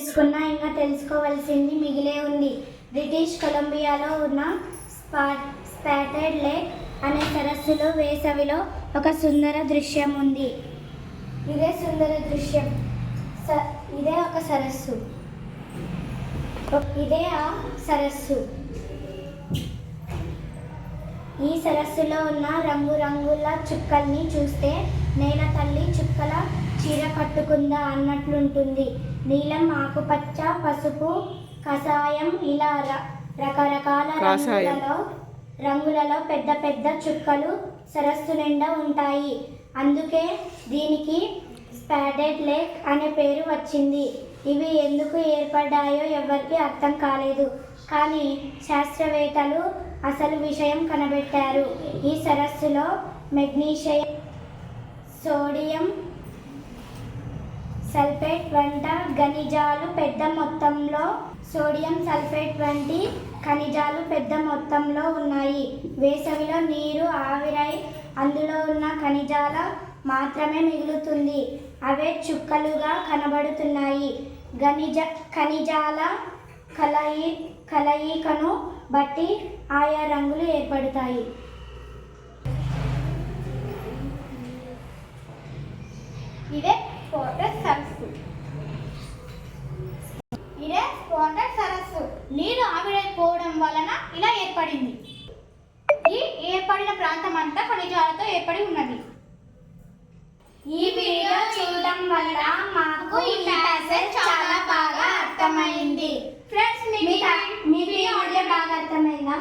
తెలుసుకున్నా ఇంకా తెలుసుకోవాల్సింది మిగిలే ఉంది. బ్రిటిష్ కొలంబియాలో ఉన్న స్పాటెడ్ లేక్ అనే సరస్సులో వేసవిలో ఒక సుందర దృశ్యం ఉంది. ఇదే సుందర దృశ్యం. ఇదే ఒక సరస్సు. ఇదే ఆ సరస్సు. ఈ సరస్సులో ఉన్న రంగురంగుల చుక్కల్ని చూస్తే నేల తల్లి చుక్కల చీర కట్టుకుందా అన్నట్లుంటుంది. నీలం, ఆకుపచ్చ, పసుపు, కషాయం ఇలా రకరకాల రంగులలో పెద్ద పెద్ద చుక్కలు సరస్సు నిండా ఉంటాయి. అందుకే దీనికి స్పాటెడ్ లేక్ అనే పేరు వచ్చింది. ఇవి ఎందుకు ఏర్పడ్డాయో ఎవరికీ అర్థం కాలేదు. కానీ శాస్త్రవేత్తలు అసలు విషయం కనిపెట్టారు. ఈ సరస్సులో మెగ్నీషియం, సోడియం సల్ఫేట్ వంటి ఖనిజాలు పెద్ద మొత్తంలో ఉన్నాయి. వేసవిలో నీరు ఆవిరై అందులో ఉన్న ఖనిజాల మాత్రమే మిగులుతుంది. అవే చుక్కలుగా కనబడుతున్నాయి. ఖనిజాల కలయికను బట్టి ఆయా రంగులు ఏర్పడతాయి. ఇదే స్పాటెడ్ సరస్సు. నీరు ఆవిరైపోవడం వలన ఇలా ఏర్పడింది. ఈ ఏర్పడిన ప్రాంతం అంతా ఖనిజాలతో ఏర్పడి ఉన్నది. ఈ వీడియో చూడడం వల్ల మాకు ఈ ప్యాసేజ్ చాలా బాగా అర్థమైంది. ఫ్రెండ్స్, మీకు ఈ వీడియో బాగా అర్థమైందా?